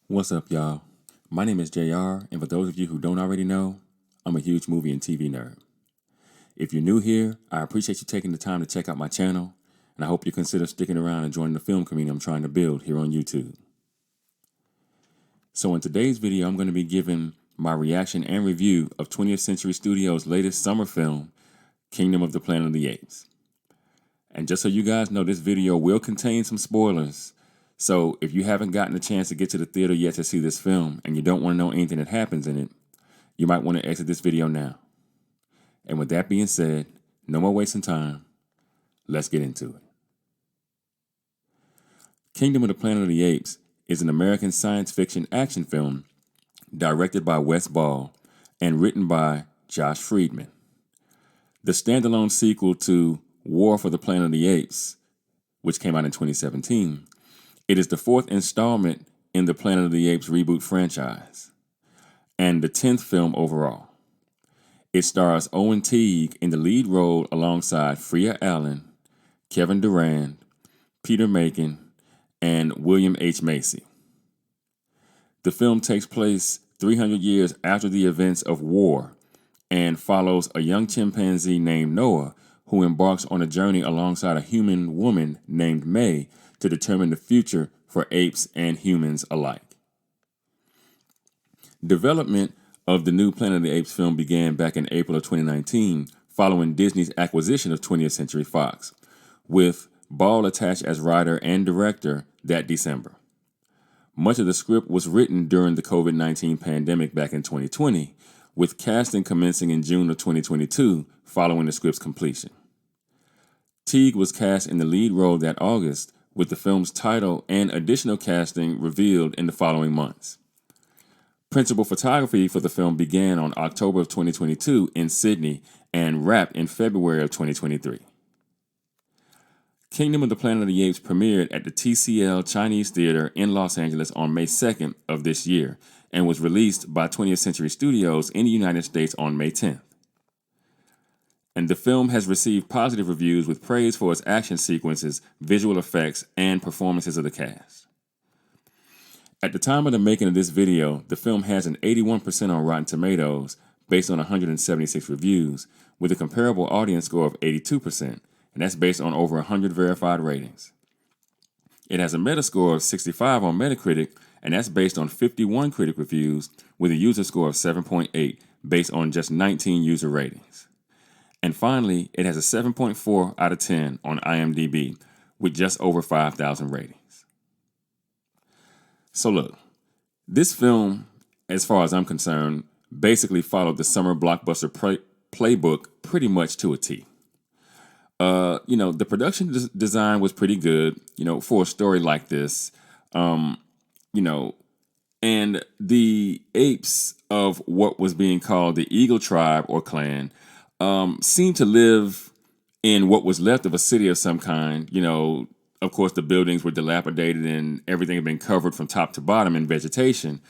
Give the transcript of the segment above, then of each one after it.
What's up, y'all? My name is JR, and for those of you who don't already know, I'm a huge movie and TV nerd. If you're new here, I appreciate you taking the time to check out my channel, and I hope you consider sticking around and joining the film community I'm trying to build here on YouTube. So in today's video, I'm going to be giving my reaction and review of 20th Century Studios' latest summer film, Kingdom of the Planet of the Apes. And just so you guys know, this video will contain some spoilers. So if you haven't gotten a chance to get to the theater yet to see this film and you don't want to know anything that happens in it, you might want to exit this video now. And with that being said, no more wasting time. Let's get into it. Kingdom of the Planet of the Apes is an American science fiction action film directed by Wes Ball and written by Josh Friedman. The standalone sequel to War for the Planet of the Apes, which came out in 2017, it is the fourth installment in the Planet of the Apes reboot franchise, and the 10th film overall. It stars Owen Teague in the lead role alongside Freya Allen, Kevin Durand, Peter Macon, and William H. Macy. The film takes place 300 years after the events of war and follows a young chimpanzee named Noah who embarks on a journey alongside a human woman named May to determine the future for apes and humans alike. Development of the new Planet of the Apes film began back in April of 2019 following Disney's acquisition of 20th Century Fox, with Ball attached as writer and director that December. Much of the script was written during the COVID-19 pandemic back in 2020, with casting commencing in June of 2022 following the script's completion. Teague was cast in the lead role that August, with the film's title and additional casting revealed in the following months. Principal photography for the film began on October of 2022 in Sydney and wrapped in February of 2023. Kingdom of the Planet of the Apes premiered at the TCL Chinese Theater in Los Angeles on May 2nd of this year and was released by 20th Century Studios in the United States on May 10th. And the film has received positive reviews with praise for its action sequences, visual effects, and performances of the cast. At the time of the making of this video, the film has an 81% on Rotten Tomatoes based on 176 reviews, with a comparable audience score of 82%, and that's based on over 100 verified ratings. It has a Metascore of 65 on Metacritic, and that's based on 51 critic reviews, with a user score of 7.8 based on just 19 user ratings. And finally, it has a 7.4 out of 10 on IMDb, with just over 5,000 ratings. So look, this film, as far as I'm concerned, basically followed the summer blockbuster playbook pretty much to a T. The production design was pretty good, for a story like this, and the apes of what was being called the Eagle Tribe or clan seemed to live in what was left of a city of some kind. Of course, the buildings were dilapidated and everything had been covered from top to bottom in vegetation.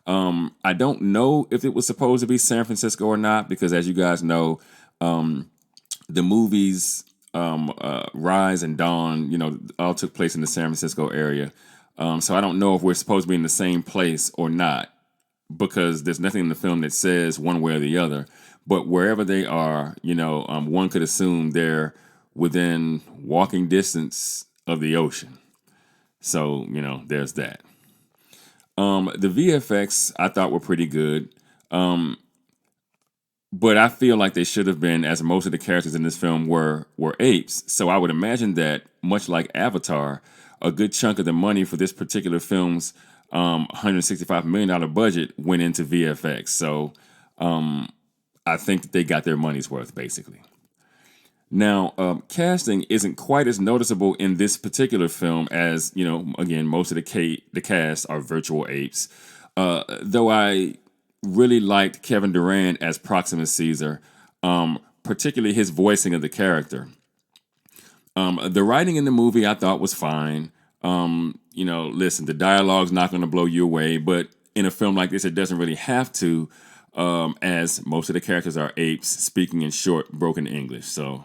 I don't know if it was supposed to be San Francisco or not, because as you guys know, the movies Rise and Dawn, all took place in the San Francisco area. So I don't know if we're supposed to be in the same place or not, because there's nothing in the film that says one way or the other. But wherever they are, one could assume they're within walking distance of the ocean. So, there's that. The VFX I thought were pretty good. But I feel like they should have been, as most of the characters in this film were apes. So I would imagine that, much like Avatar, a good chunk of the money for this particular film's $165 million budget went into VFX. So I think that they got their money's worth, basically. Now, casting isn't quite as noticeable in this particular film as, again, most of the cast are virtual apes. Though I really liked Kevin Durand as Proximus Caesar, particularly his voicing of the character. The writing in the movie I thought was fine. Listen, the dialogue's not going to blow you away, but in a film like this, it doesn't really have to, as most of the characters are apes speaking in short, broken English. So,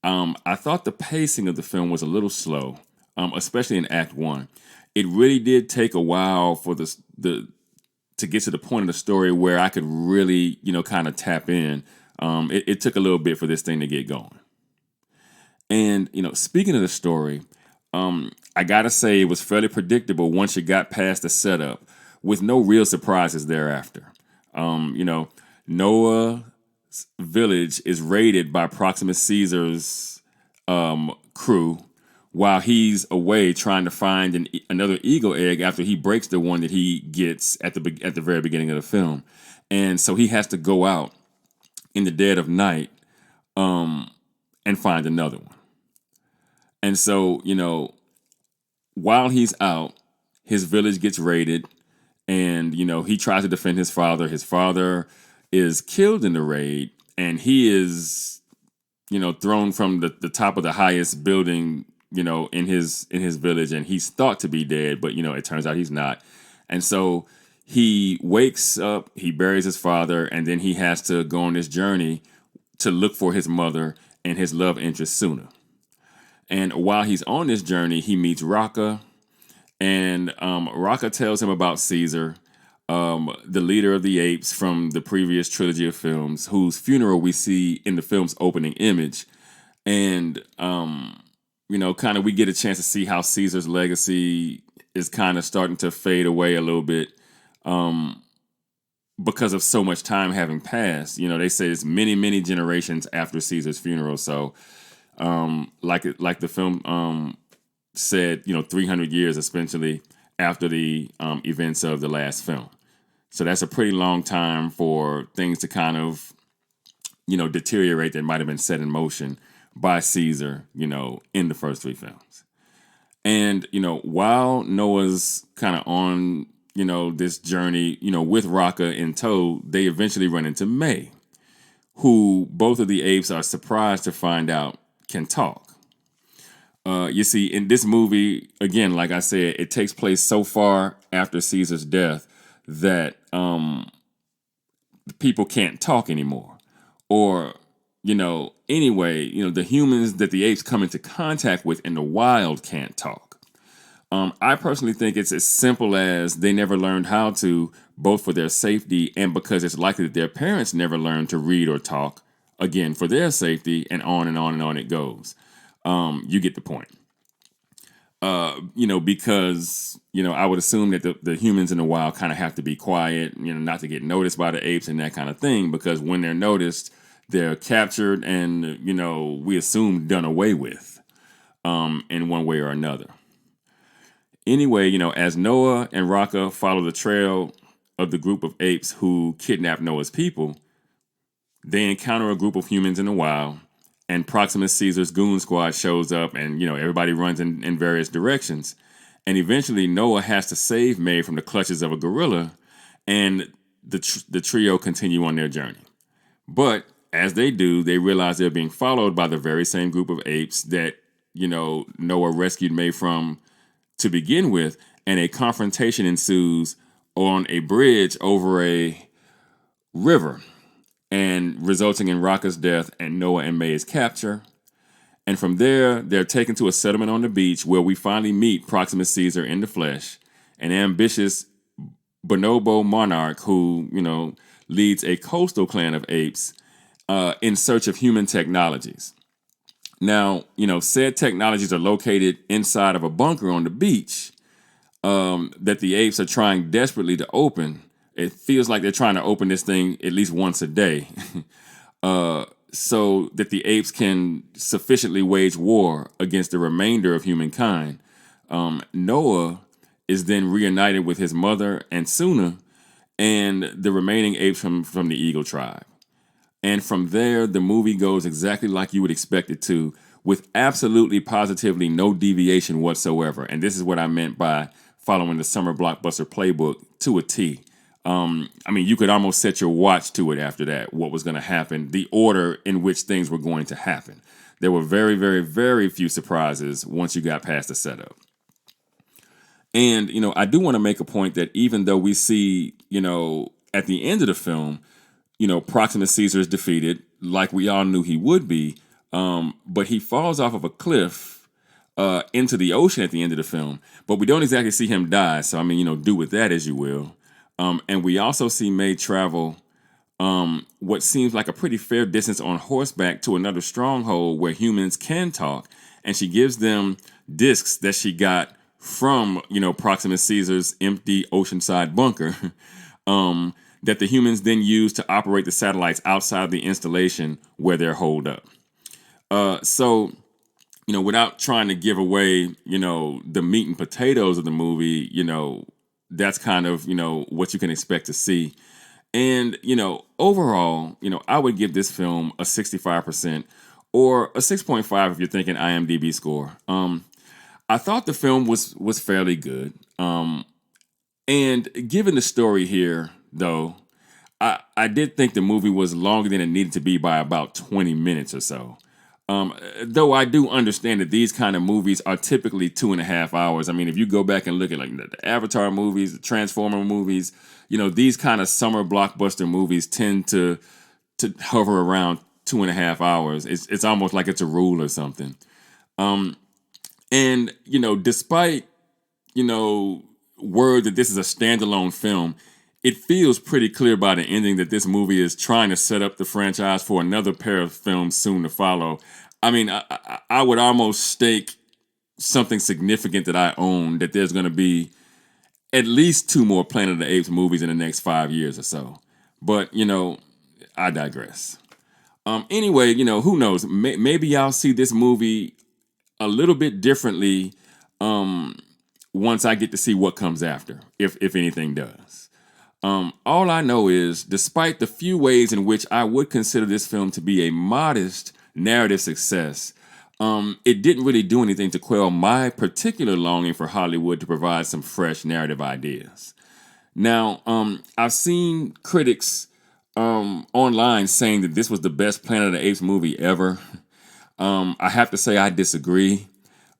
I thought the pacing of the film was a little slow, especially in Act 1. it really did take a while for the to get to the point of the story where I could really, kind of tap in. It took a little bit for this thing to get going. And, speaking of the story, I gotta say it was fairly predictable once you got past the setup, with no real surprises thereafter. Noah's village is raided by Proxima Caesar's crew while he's away trying to find another eagle egg after he breaks the one that he gets at the very beginning of the film. And so he has to go out in the dead of night and find another one. And so, while he's out, his village gets raided, and, he tries to defend his father. His father is killed in the raid, and he is, thrown from the top of the highest building, in his village, and he's thought to be dead, but, it turns out he's not. And so he wakes up, he buries his father, and then he has to go on this journey to look for his mother and his love interest Suna. And while he's on this journey, he meets Raka, and Raka tells him about Caesar, the leader of the apes from the previous trilogy of films, whose funeral we see in the film's opening image. And, kind of we get a chance to see how Caesar's legacy is kind of starting to fade away a little bit because of so much time having passed. They say it's many, many generations after Caesar's funeral. So, like the film said, 300 years essentially after the events of the last film. So that's a pretty long time for things to kind of, deteriorate that might have been set in motion by Caesar, in the first three films. And, while Noah's kind of on, this journey, with Raka in tow, they eventually run into May, who both of the apes are surprised to find out can talk. You see, in this movie, again, like I said, it takes place so far after Caesar's death that people can't talk anymore. Or, anyway, the humans that the apes come into contact with in the wild can't talk. I personally think it's as simple as they never learned how to, both for their safety and because it's likely that their parents never learned to read or talk, again, for their safety, and on and on and on it goes. You get the point. Because, I would assume that the humans in the wild kind of have to be quiet, not to get noticed by the apes and that kind of thing, because when they're noticed, they're captured and, we assume done away with in one way or another. Anyway, as Noah and Raka follow the trail of the group of apes who kidnapped Noah's people, they encounter a group of humans in the wild, and Proxima Caesar's goon squad shows up, and, everybody runs in various directions. And eventually Noah has to save May from the clutches of a gorilla, and the trio continue on their journey. But as they do, they realize they're being followed by the very same group of apes that, Noah rescued May from to begin with, and a confrontation ensues on a bridge over a river, and resulting in Raka's death and Noah and May's capture. And from there, they're taken to a settlement on the beach where we finally meet Proxima Caesar in the flesh, an ambitious bonobo monarch who, leads a coastal clan of apes in search of human technologies. Now, said technologies are located inside of a bunker on the beach that the apes are trying desperately to open. It feels like they're trying to open this thing at least once a day so that the apes can sufficiently wage war against the remainder of humankind. Noah is then reunited with his mother and Suna and the remaining apes from the eagle tribe. And from there, the movie goes exactly like you would expect it to, with absolutely positively no deviation whatsoever. And this is what I meant by following the summer blockbuster playbook to a T. You could almost set your watch to it after that, what was going to happen, the order in which things were going to happen. There were very, very, very few surprises once you got past the setup. And, I do want to make a point that even though we see, at the end of the film, Proxima Caesar is defeated, like we all knew he would be, but he falls off of a cliff into the ocean at the end of the film, but we don't exactly see him die. So, I mean, do with that as you will. And we also see May travel what seems like a pretty fair distance on horseback to another stronghold where humans can talk. And she gives them discs that she got from, Proxima Caesar's empty oceanside bunker that the humans then use to operate the satellites outside the installation where they're holed up. So, without trying to give away, the meat and potatoes of the movie, that's kind of, what you can expect to see. And, overall, I would give this film a 65% or a 6.5 if you're thinking IMDb score. I thought the film was fairly good. And given the story here, though, I did think the movie was longer than it needed to be by about 20 minutes or so. Though I do understand that these kind of movies are typically 2.5 hours. I mean, if you go back and look at like the Avatar movies, the Transformer movies, these kind of summer blockbuster movies tend to hover around 2.5 hours. It's almost like it's a rule or something. And despite word that this is a standalone film, it feels pretty clear by the ending that this movie is trying to set up the franchise for another pair of films soon to follow. I mean, I would almost stake something significant that I own that there's going to be at least 2 more Planet of the Apes movies in the next 5 years or so. But, I digress. Anyway, who knows? Maybe I'll see this movie a little bit differently once I get to see what comes after, if anything does. All I know is, despite the few ways in which I would consider this film to be a modest narrative success, it didn't really do anything to quell my particular longing for Hollywood to provide some fresh narrative ideas. Now, I've seen critics online saying that this was the best Planet of the Apes movie ever. I have to say I disagree,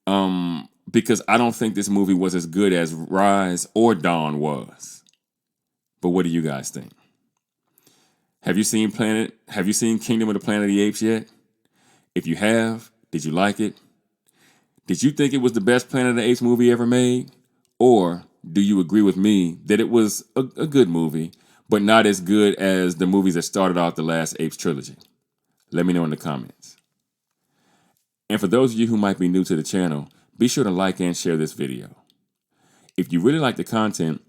because I don't think this movie was as good as Rise or Dawn was. But what do you guys think? Have you seen Kingdom of the Planet of the Apes yet? If you have, did you like it? Did you think it was the best Planet of the Apes movie ever made? Or do you agree with me that it was a good movie, but not as good as the movies that started off the last Apes trilogy? Let me know in the comments. And for those of you who might be new to the channel, be sure to like and share this video. If you really like the content,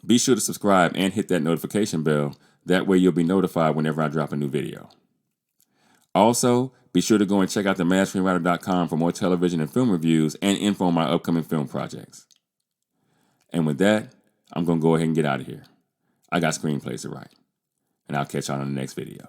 be sure to subscribe and hit that notification bell. That way you'll be notified whenever I drop a new video. Also, be sure to go and check out themadschreenwriter.com for more television and film reviews and info on my upcoming film projects. And with that, I'm going to go ahead and get out of here. I got screenplays to write. And I'll catch y'all on the next video.